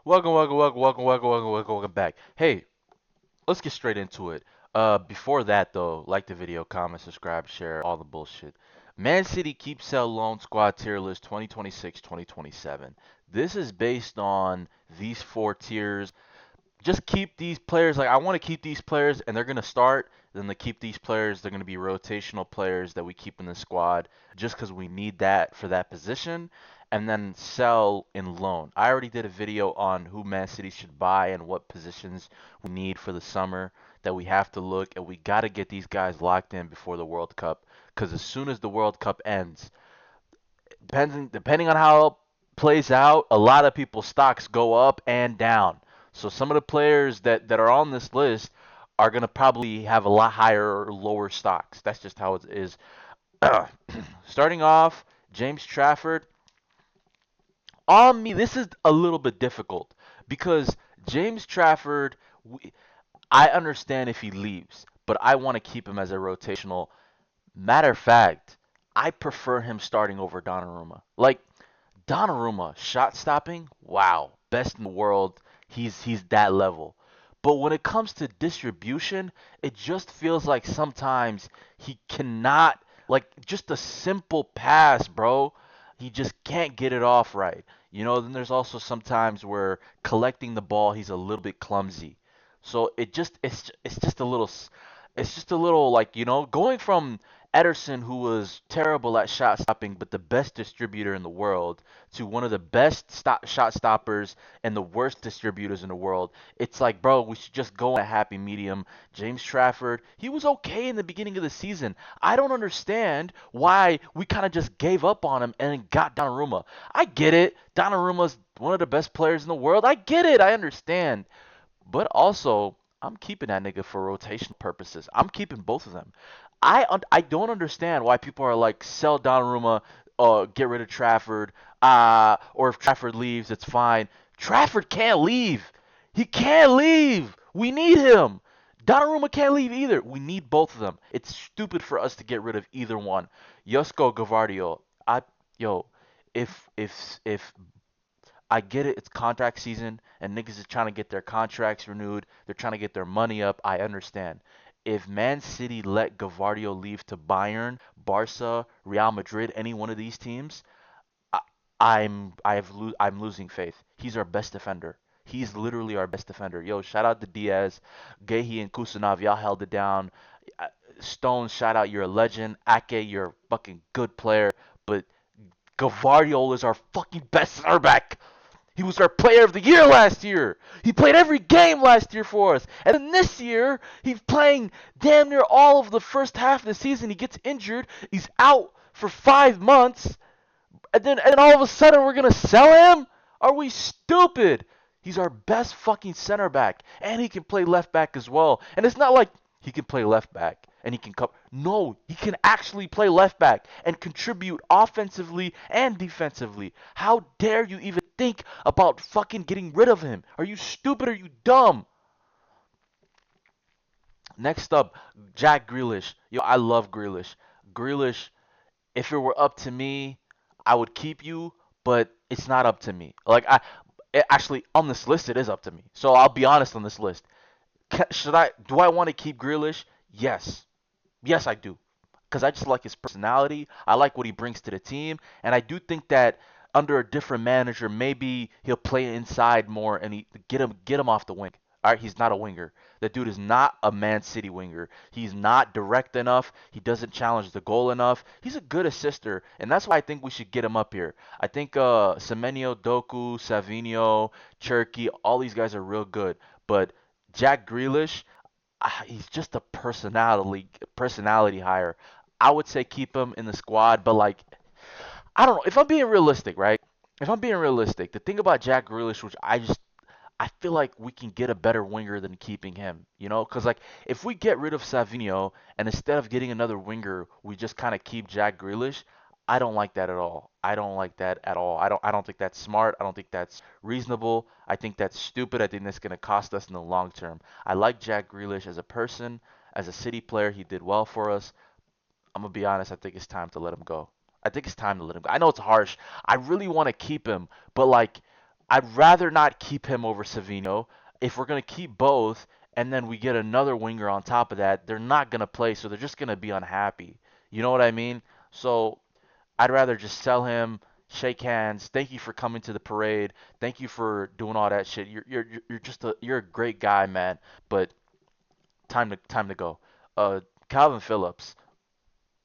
Welcome back. Hey, let's get straight into it. Before that though, like the video, comment, subscribe, share, all the bullshit. Man City keep sell loan squad tier list 2026-2027. This is based on these four tiers. Just keep these players. Like I want to keep these players, and they're gonna start. Then they keep these players. They're gonna be rotational players that we keep in the squad just because we need that for that position. And then sell in loan. I already did a video on who Man City should buy and what positions we need for the summer that we have to look, and we got to get these guys locked in before the World Cup. Because as soon as the World Cup ends, depending on how it plays out, a lot of people's stocks go up and down. So some of the players that are on this list are gonna probably have a lot higher or lower stocks. That's just how it is. Starting off, James Trafford. On me, this is a little bit difficult because James Trafford, I understand if he leaves, but I want to keep him as a rotational. Matter of fact, I prefer him starting over Donnarumma. Like Donnarumma, shot stopping, wow, best in the world. He's that level. But when it comes to distribution, it just feels like sometimes he cannot like just a simple pass, bro. He just can't get it off right. Then there's also sometimes where collecting the ball, he's a little bit clumsy. So it's just a little like, going from Ederson, who was terrible at shot stopping, but the best distributor in the world, to one of the best shot stoppers and the worst distributors in the world. It's like, bro, we should just go in a happy medium. James Trafford, he was okay in the beginning of the season. I don't understand why we kind of just gave up on him and got Donnarumma. I get it. Donnarumma's one of the best players in the world. I get it. I understand. But also, I'm keeping that nigga for rotation purposes. I'm keeping both of them. I don't understand why people are like sell Donnarumma, get rid of Trafford, or if Trafford leaves, it's fine. Trafford can't leave. He can't leave. We need him. Donnarumma can't leave either. We need both of them. It's stupid for us to get rid of either one. Josko Gavardio, yo, if I get it, it's contract season and niggas is trying to get their contracts renewed. They're trying to get their money up. I understand. If Man City let Gavardio leave to Bayern, Barca, Real Madrid, any one of these teams, I, I'm losing faith. He's our best defender. He's literally our best defender. Yo, shout out to Diaz, Gehi, and Kusanov. Y'all held it down. Uh, Stones, shout out. You're a legend. Ake, you're a fucking good player. But Gavardio is our fucking best center back. He was our player of the year last year. He played every game last year for us. And then this year, he's playing damn near all of the first half of the season. He gets injured. He's out for 5 months. And then all of a sudden we're gonna sell him? Are we stupid? He's our best fucking center back. And he can play left back as well. And it's not like he can play left back and he can cover. No, he can actually play left back and contribute offensively and defensively. How dare you even think about fucking getting rid of him? Are you stupid? Are you dumb? Next up, Jack Grealish. Yo, I love Grealish. Grealish, if it were up to me, I would keep you, but it's not up to me. Actually, on this list, it is up to me. So I'll be honest on this list. Do I want to keep Grealish? Yes. Yes, I do. Because I just like his personality. I like what he brings to the team. And I do think that under a different manager, maybe he'll play inside more and get him off the wing. All right, he's not a winger. That dude is not a Man City winger. He's not direct enough. He doesn't challenge the goal enough. He's a good assister, and that's why I think we should get him up here. I think Semenyo, Doku, Savinho, Cherky, all these guys are real good. But Jack Grealish, he's just a personality hire. I would say keep him in the squad, but like I don't know. If I'm being realistic, right? If I'm being realistic, the thing about Jack Grealish, which I feel like we can get a better winger than keeping him, Because like if we get rid of Savinho and instead of getting another winger, we just kind of keep Jack Grealish. I don't like that at all. I don't like that at all. I don't think that's smart. I don't think that's reasonable. I think that's stupid. I think that's going to cost us in the long term. I like Jack Grealish as a person, as a City player. He did well for us. I'm gonna be honest. I think it's time to let him go. I think it's time to let him go. I know it's harsh. I really want to keep him, but like I'd rather not keep him over Savino. If we're gonna keep both, and then we get another winger on top of that, they're not gonna play, so they're just gonna be unhappy. You know what I mean? So I'd rather just sell him, shake hands. Thank you for coming to the parade. Thank you for doing all that shit. You're just you're a great guy, man. But time to go. Calvin Phillips,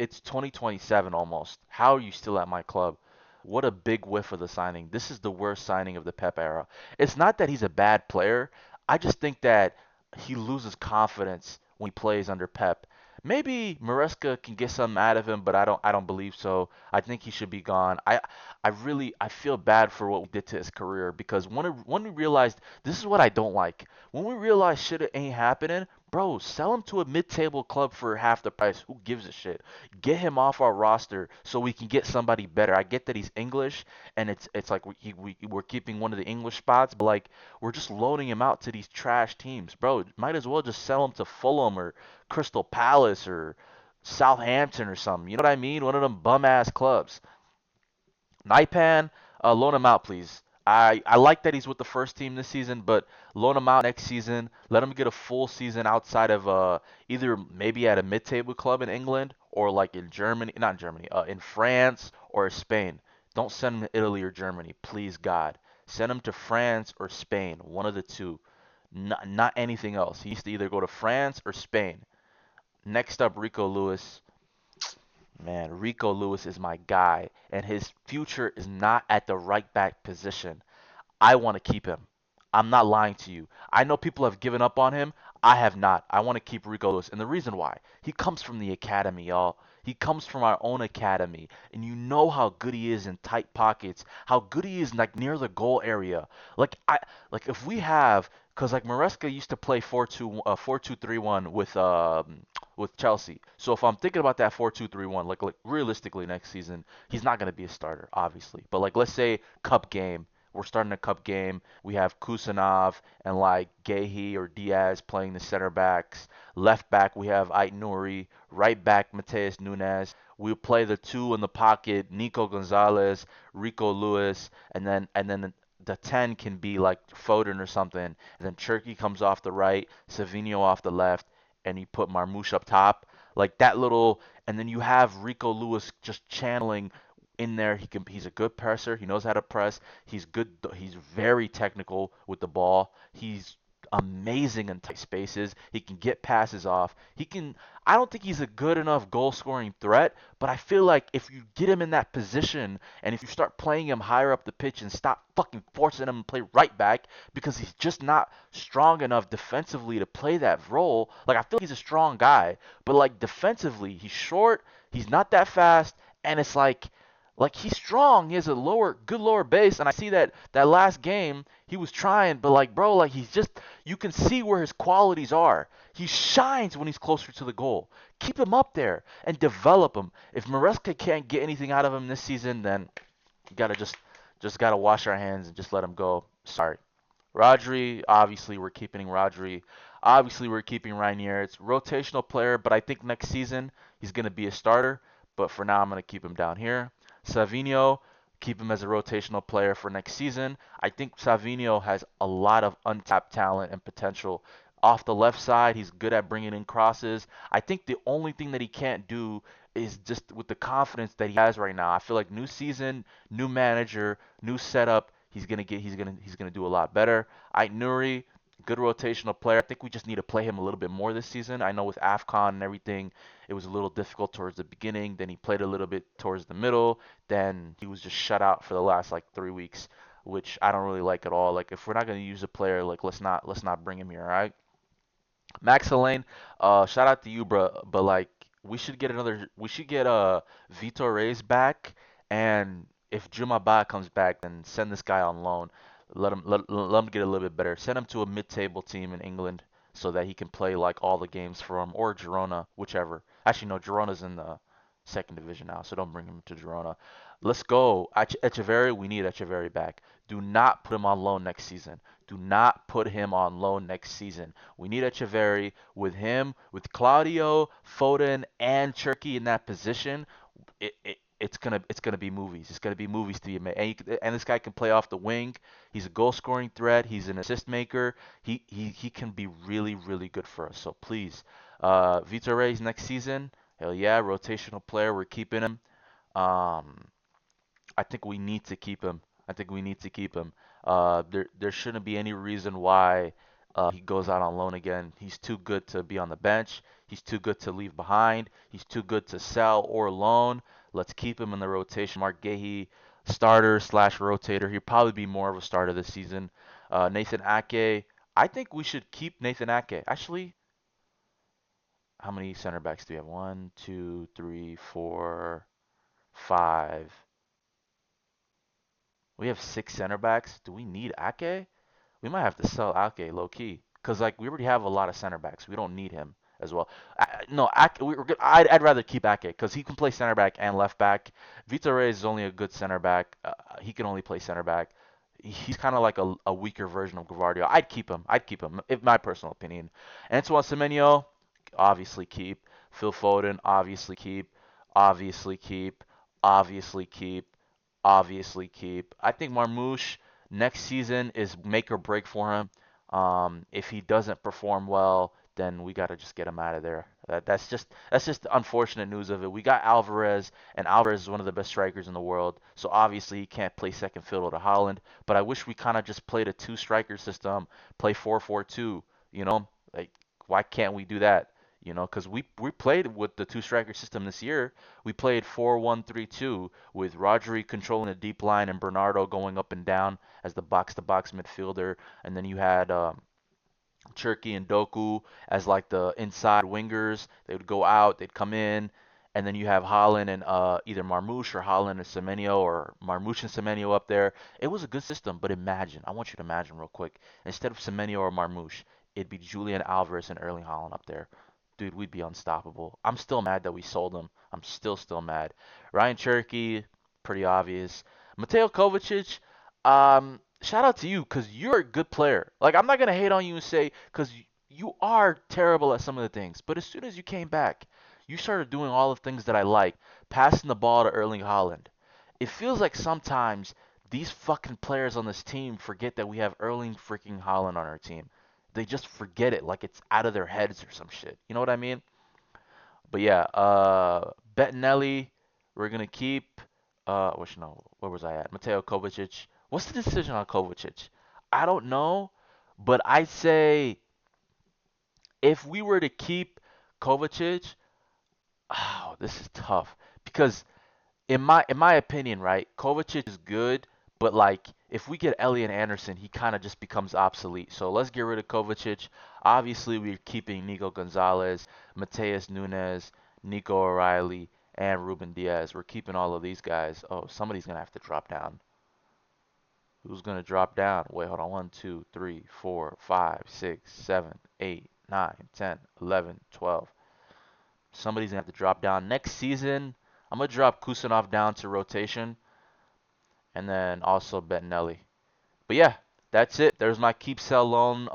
it's 2027 almost. How are you still at my club? What a big whiff of the signing. This is the worst signing of the Pep era. It's not that he's a bad player. I just think that he loses confidence when he plays under Pep. Maybe Maresca can get something out of him, but I don't believe so. I think he should be gone. I feel bad for what we did to his career because when we realized this is what I don't like. When we realized shit ain't happening, bro, sell him to a mid-table club for half the price. Who gives a shit? Get him off our roster so we can get somebody better. I get that he's English and it's like we're keeping one of the English spots, but like we're just loaning him out to these trash teams, bro. Might as well just sell him to Fulham or Crystal Palace or Southampton or something. You know what I mean? One of them bum ass clubs. Naipan, loan him out, please. I like that he's with the first team this season, but loan him out next season. Let him get a full season outside of either maybe at a mid-table club in England or like in Germany, not in Germany, in France or Spain. Don't send him to Italy or Germany, please God. Send him to France or Spain, one of the two. Not anything else. He needs to either go to France or Spain. Next up, Rico Lewis. Man, Rico Lewis is my guy, and his future is not at the right back position. I want to keep him. I'm not lying to you. I know people have given up on him. I have not. I want to keep Rico Lewis. And the reason why, he comes from the academy, y'all. He comes from our own academy. And you know how good he is in tight pockets, how good he is like near the goal area. Like if we have cuz like Maresca used to play 4-2 4-2-3-1 with Chelsea. So if I'm thinking about that 4-2-3-1, like realistically next season, he's not going to be a starter, obviously. But like let's say cup game, we're starting a cup game. We have Kusanov and like Gehi or Diaz playing the center backs. Left back we have Ait Nouri. Right back Mateus Nunes. We play the two in the pocket, Nico Gonzalez, Rico Lewis, and then the 10 can be like Foden or something. And then Cherky comes off the right, Savinho off the left, and you put Marmoush up top. Like that little, and then you have Rico Lewis just channeling in there. He's a good presser. He knows how to press. He's good. He's very technical with the ball. He's amazing in tight spaces. He can get passes off. He can. I don't think he's a good enough goal scoring threat, but I feel like if you get him in that position and if you start playing him higher up the pitch and stop fucking forcing him to play right back because he's just not strong enough defensively to play that role. Like I feel like he's a strong guy, but like defensively, he's short. He's not that fast, and it's like he's strong. He has a good lower base, and I see that last game he was trying, but like bro, like he's just you can see where his qualities are. He shines when he's closer to the goal. Keep him up there and develop him. If Maresca can't get anything out of him this season, then you gotta just gotta wash our hands and just let him go. Sorry. Rodri, obviously we're keeping Rodri. Obviously we're keeping Rainier. It's rotational player, but I think next season he's gonna be a starter. But for now, I'm gonna keep him down here. Savinho, keep him as a rotational player for next season. I think Savinho has a lot of untapped talent and potential. Off the left side, he's good at bringing in crosses. I think the only thing that he can't do is just with the confidence that he has right now. I feel like new season, new manager, new setup. He's gonna do a lot better. Ait Nuri, good rotational player. I think we just need to play him a little bit more this season. I know with AFCON and everything, it was a little difficult towards the beginning. Then he played a little bit towards the middle. Then he was just shut out for the last like 3 weeks, which I don't really like at all. Like if we're not gonna use a player, like let's not bring him here, all right? Max Elaine, shout out to you, bro. But like, we should get Vitor Reyes back, and if Juma Ba comes back, then send this guy on loan. Let him get a little bit better. Send him to a mid-table team in England so that he can play like all the games for him, or Girona, whichever. Actually, no, Girona's in the second division now, so don't bring him to Girona. Let's go. Echeverri, we need Echeverri back. Do not put him on loan next season. Do not put him on loan next season. We need Echeverri with him, with Claudio, Foden, and Cherky in that position. it's gonna be movies. It's gonna be movies to be made. And this guy can play off the wing. He's a goal scoring threat. He's an assist maker. He can be really really good for us. So please, Vitor Reyes next season. Hell yeah, rotational player. We're keeping him. Um, I think we need to keep him. I think we need to keep him. There shouldn't be any reason why he goes out on loan again. He's too good to be on the bench. He's too good to leave behind. He's too good to sell or loan. Let's keep him in the rotation. Mark Gahey, starter slash rotator. He'll probably be more of a starter this season. Nathan Ake. I think we should keep Nathan Ake. Actually, how many center backs do we have? One, two, three, four, five. We have six center backs. Do we need Ake? We might have to sell Ake low key because like we already have a lot of center backs. We don't need him as well. No, Ake, we're good. I'd rather keep Ake because he can play center back and left back. Vitor Reyes is only a good center back. He can only play center back. He's kind of like a weaker version of Gavardio. I'd keep him. I'd keep him. In my personal opinion. Antoine Semenyo, obviously keep. Phil Foden, obviously keep. Obviously keep. Obviously keep. Obviously keep. I think Marmoush next season is make or break for him. If he doesn't perform well, then we got to just get him out of there. That's just the unfortunate news of it. We got Alvarez, and Alvarez is one of the best strikers in the world. So obviously he can't play second fiddle to Holland. But I wish we kind of just played a two striker system, play 4-4-2. You know, like why can't we do that? You know, because we played with the two striker system this year. We played 4-1-3-2 with Rodri controlling the deep line and Bernardo going up and down as the box to box midfielder, and then you had Cherky and Doku as like the inside wingers. They would go out, they'd come in, and then you have Holland and either Marmoush or Holland and Semenyo or Marmoush and Semenyo up there. It was a good system, but imagine, I want you to imagine real quick, instead of Semenyo or Marmoush, it'd be Julian Alvarez and Erling Haaland up there. Dude, we'd be unstoppable. I'm still mad that we sold him. I'm still mad. Ryan Cherky, pretty obvious. Mateo Kovacic, shout out to you because you're a good player. Like I'm not gonna hate on you and say because you are terrible at some of the things, but as soon as you came back, you started doing all the things that I like, passing the ball to Erling Haaland. It feels like sometimes these fucking players on this team forget that we have Erling freaking Haaland on our team. They just forget it like it's out of their heads or some shit. You know what I mean? But yeah, Bettinelli, we're gonna keep. Which no, where was I at? Mateo Kovacic. What's the decision on Kovacic? I don't know, but I'd say if we were to keep Kovacic, oh, this is tough because in my opinion, right, Kovacic is good, but like if we get Elliot Anderson, he kind of just becomes obsolete. So let's get rid of Kovacic. Obviously, we're keeping Nico Gonzalez, Mateus Nunes, Nico O'Reilly, and Ruben Diaz. We're keeping all of these guys. Oh, somebody's gonna have to drop down. Who's gonna drop down? Wait, hold on. 1, 2, 3, 4, 5, 6, 7, 8, 9, 10, 11, 12. Somebody's gonna have to drop down next season. I'm gonna drop Kusanov down to rotation, and then also Bettinelli. But yeah, that's it. There's my keep sell loan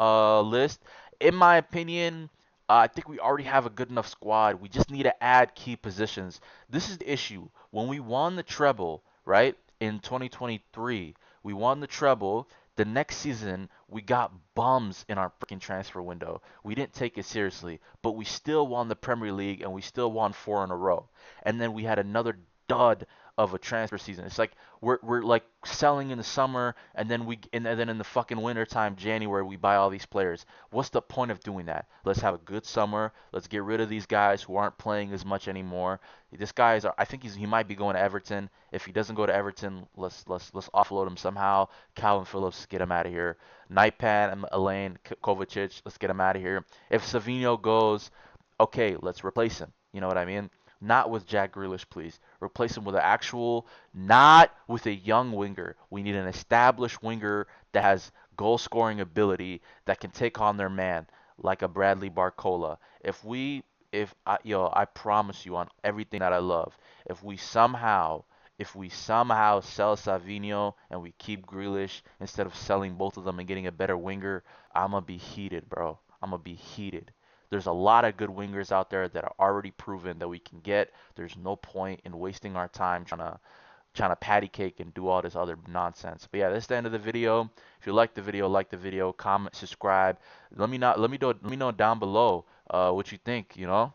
list. In my opinion, I think we already have a good enough squad. We just need to add key positions. This is the issue. When we won the treble, right, in 2023, we won the treble. The next season, we got bums in our freaking transfer window. We didn't take it seriously, but we still won the Premier League and we still won four in a row. And then we had another dud of a transfer season. It's like we're like selling in the summer and then in the fucking winter time, January, we buy all these players. What's the point of doing that? Let's have a good summer. Let's get rid of these guys who aren't playing as much anymore. This guy is I think he might be going to Everton. If he doesn't go to Everton, let's offload him somehow. Calvin Phillips, get him out of here. Nightpan and Elaine Kovacic, let's get him out of here. If Savino goes, okay, let's replace him. You know what I mean? Not with Jack Grealish, please. Replace him with an actual, not with a young winger. We need an established winger that has goal scoring ability that can take on their man, like a Bradley Barcola. I promise you on everything that I love, if we somehow sell Savinho and we keep Grealish instead of selling both of them and getting a better winger, I'ma be heated, bro. I'ma be heated. There's a lot of good wingers out there that are already proven that we can get. There's no point in wasting our time trying to patty cake and do all this other nonsense. But yeah, that's the end of the video. If you like the video, comment, subscribe. Let me know down below what you think, you know?